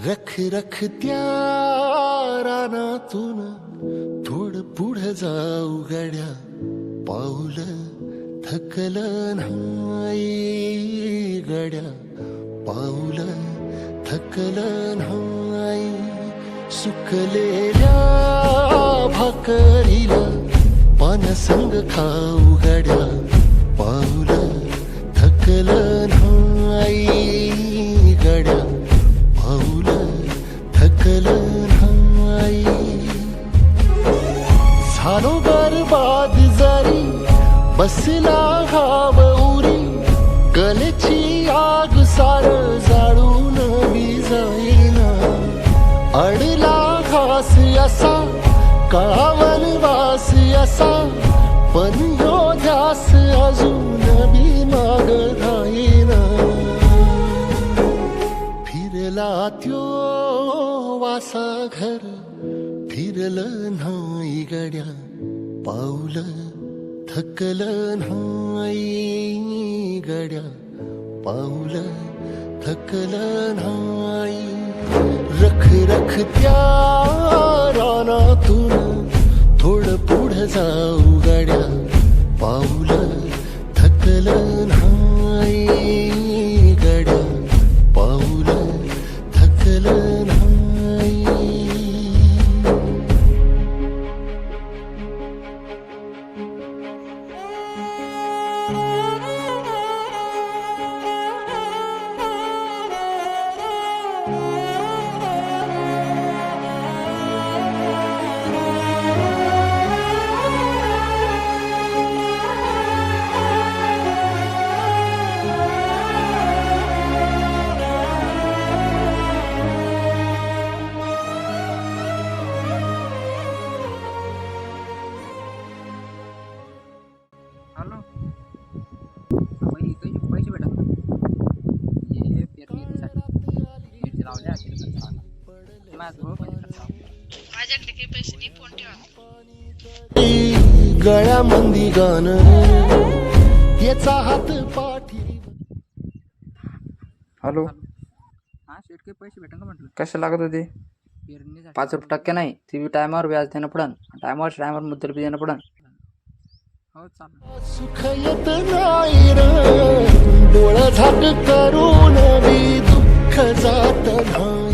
रख रख त्या रानातून थोडं पुढं जाऊ गड्या, पाऊल थकलं नाही गड्या, पाऊल थकलं नाही. सुकलेल्या भाकरीला पानसंग खाऊ गड्या, पाऊल थकलं नाही गड्या, पाऊल थकलं नाही. झालो बरबाद जरी बसला घाव उरी, कलेची आग सार जाळून जाईना. अडला घास असा काळावन वास असा, पण ह्यो ध्यास अजून बी माग राहीना. फिरला त्यो वासा घर, फिरलं नाही गड्या, पाऊल थकलं नाही गड्या, पाऊल थकलं नाही. रख रख त्या रानातून थोडं पुढं जाऊ गड्या, पाऊल थकलं नाही गड्या, पाऊल थकलं नाही. हॅलो, पैसे भेटत ना हे पेरणीसाठी मिरची लावल्या माझ्याकडे काही पैसे नाही, फोन ठेवा. गळ्यामंदी गाणं याचा हात पाठी. हॅलो, हा शेट काही पैसे भेटन का म्हटलं कशा लागत होते? पेरणीसाठी 5% नाही, ती बी टायमावर व्याज देणं पडन, टायमावर मुद्दल बी देणं पडन. हो चालेल. सुख येत नाही र, डोळं झाक करून बी दुःख जात नाही.